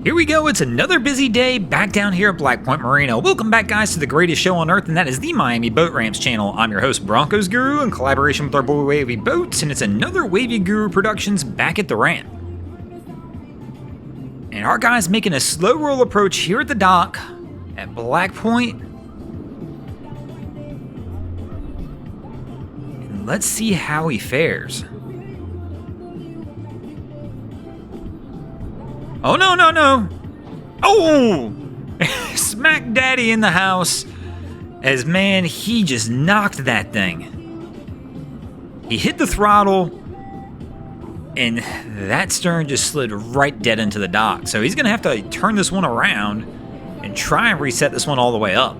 Here we go, it's another busy day back down here at Point Marina. Welcome back, guys, to the greatest show on earth, and that is the Miami Boat Ramps channel. I'm your host, Broncos Guru, in collaboration with our boy Wavy Boats, and it's another Wavy Guru Productions back at the ramp. And our guy's making a slow roll approach here at the dock at Black Point. And let's see how he fares. Oh, no, no, no. Oh! Smack Daddy in the house. As, man, he just knocked that thing. He hit the throttle, and that stern just slid right dead into the dock. So he's going to have to turn this one around and try and reset this one all the way up.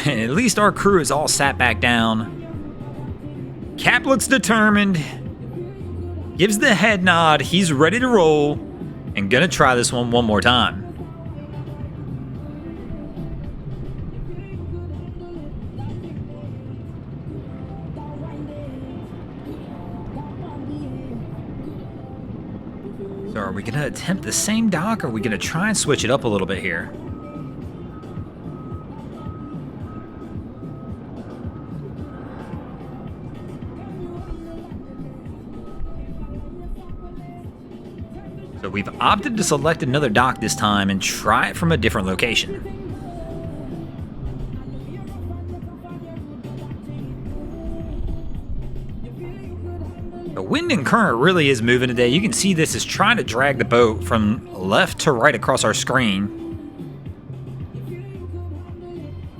And at least our crew is all sat back down. Cap looks determined, gives the head nod, he's ready to roll, and gonna try this one more time. So are we gonna attempt the same dock, or are we gonna try and switch it up a little bit here? So we've opted to select another dock this time and try it from a different location. The wind and current really is moving today. You can see this is trying to drag the boat from left to right across our screen.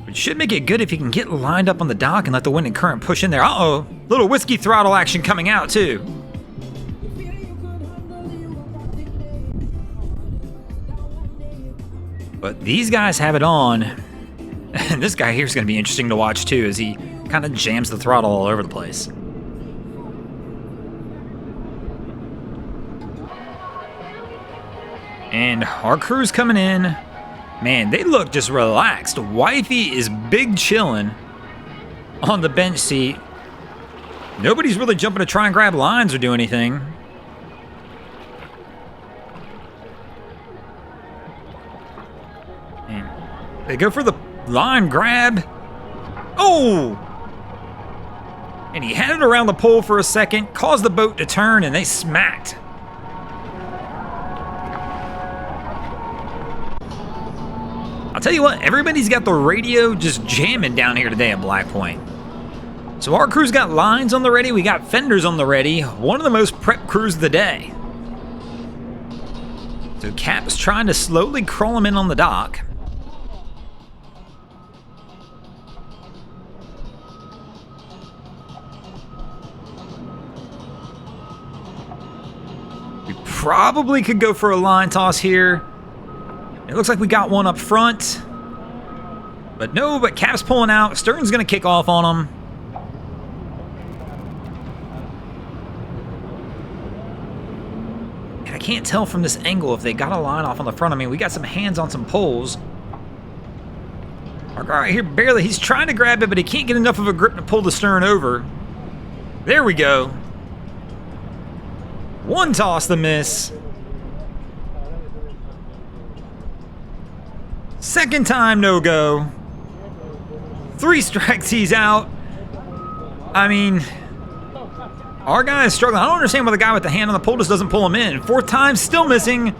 It should make it good if you can get lined up on the dock and let the wind and current push in there. Uh-oh, little whiskey throttle action coming out too. But these guys have it on, and this guy here is going to be interesting to watch too, as he kind of jams the throttle all over the place. And our crew's coming in. Man, they look just relaxed. Wifey is big chilling on the bench seat. Nobody's really jumping to try and grab lines or do anything. They go for the line grab. Oh! And he had it around the pole for a second, caused the boat to turn, and they smacked. I'll tell you what, everybody's got the radio just jamming down here today at Black Point. So our crew's got lines on the ready, we got fenders on the ready, one of the most prep crews of the day. So Cap's trying to slowly crawl him in on the dock. Probably could go for a line toss here. It looks like we got one up front. But no, but Cap's pulling out. Stern's going to kick off on him. And I can't tell from this angle if they got a line off on the front. I mean, we got some hands on some poles. Our guy right here barely, he's trying to grab it, but he can't get enough of a grip to pull the stern over. There we go. One toss to miss. Second time no go. 3 strikes, he's out. I mean, our guy is struggling. I don't understand why the guy with the hand on the pole just doesn't pull him in. 4th time, still missing.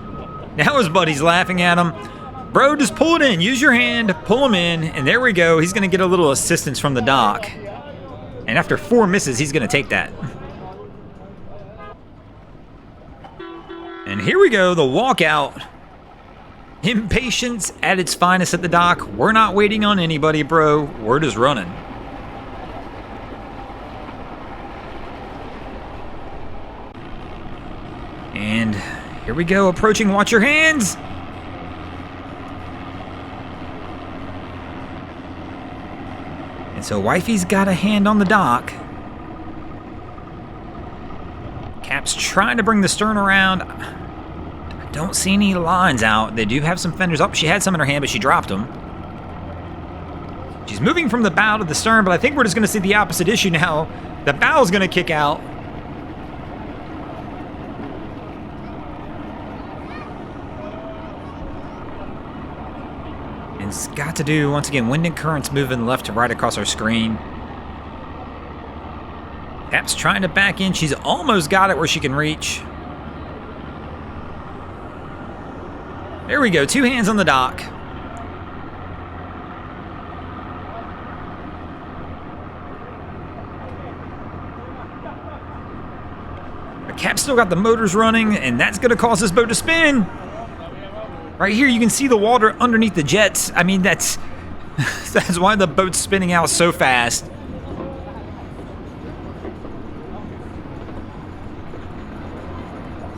Now his buddy's laughing at him. Bro, just pull it in. Use your hand, pull him in, and there we go. He's going to get a little assistance from the dock. And after 4 misses, he's going to take that. And here we go, the walkout. Impatience at its finest at the dock. We're not waiting on anybody, bro. We're just running. And here we go, approaching. Watch your hands. And so Wifey's got a hand on the dock. Cap's trying to bring the stern around. I don't see any lines out. They do have some fenders up. She had some in her hand, but she dropped them. She's moving from the bow to the stern, but I think we're just going to see the opposite issue now. The bow's going to kick out. And it's got to do, once again, wind and currents moving left to right across our screen. Cap's trying to back in. She's almost got it where she can reach. There we go, 2 hands on the dock. The Cap's still got the motors running, and that's going to cause this boat to spin. Right here, you can see the water underneath the jets. I mean, that's why the boat's spinning out so fast.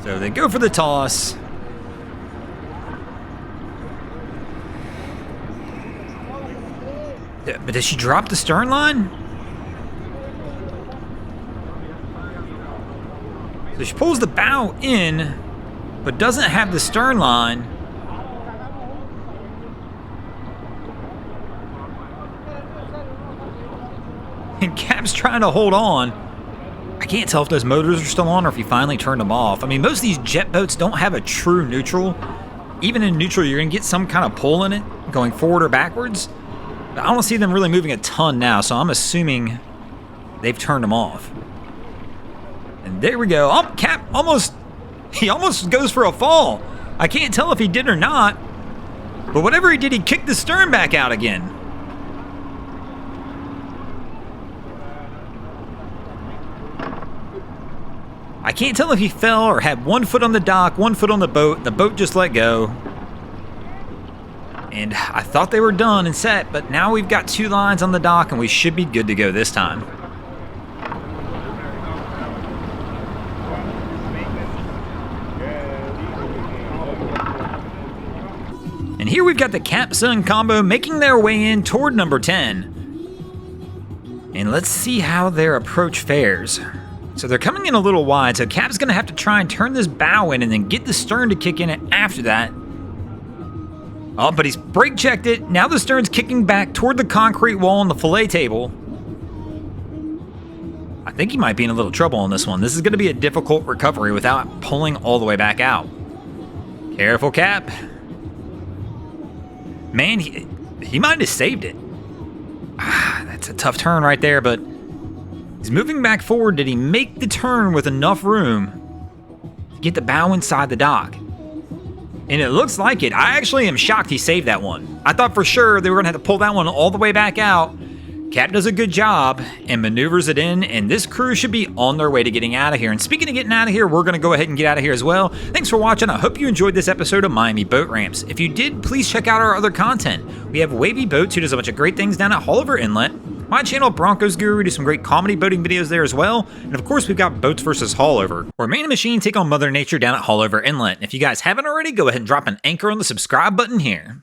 So they go for the toss. But does she drop the stern line? So she pulls the bow in, but doesn't have the stern line. And Cap's trying to hold on. I can't tell if those motors are still on or if he finally turned them off. I mean, most of these jet boats don't have a true neutral. Even in neutral, you're going to get some kind of pull in it, going forward or backwards. But I don't see them really moving a ton now, so I'm assuming they've turned them off. And there we go. Oh, Cap he almost goes for a fall. I can't tell if he did or not. But whatever he did, he kicked the stern back out again. I can't tell if he fell or had 1 foot on the dock, 1 foot on the boat. The boat just let go. And I thought they were done and set, but now we've got 2 lines on the dock and we should be good to go this time. And here we've got the Cap-Sun combo making their way in toward number 10. And let's see how their approach fares. So they're coming in a little wide, so Cap's going to have to try and turn this bow in and then get the stern to kick in it after that. Oh, but he's brake checked it. Now the stern's kicking back toward the concrete wall on the fillet table. I think he might be in a little trouble on this one. This is going to be a difficult recovery without pulling all the way back out. Careful, Cap. Man, he might have saved it. That's a tough turn right there, but he's moving back forward. Did he make the turn with enough room to get the bow inside the dock? And it looks like it. I actually am shocked he saved that one. I thought for sure they were going to have to pull that one all the way back out. Cap does a good job and maneuvers it in, and this crew should be on their way to getting out of here. And speaking of getting out of here, we're going to go ahead and get out of here as well. Thanks for watching. I hope you enjoyed this episode of Miami Boat Ramps. If you did, please check out our other content. We have Wavy Boats, who does a bunch of great things down at Haulover Inlet. My channel, Broncos Guru, we do some great comedy boating videos there as well. And of course, we've got Boats vs. Haulover, where man and machine take on Mother Nature down at Haulover Inlet. If you guys haven't already, go ahead and drop an anchor on the subscribe button here.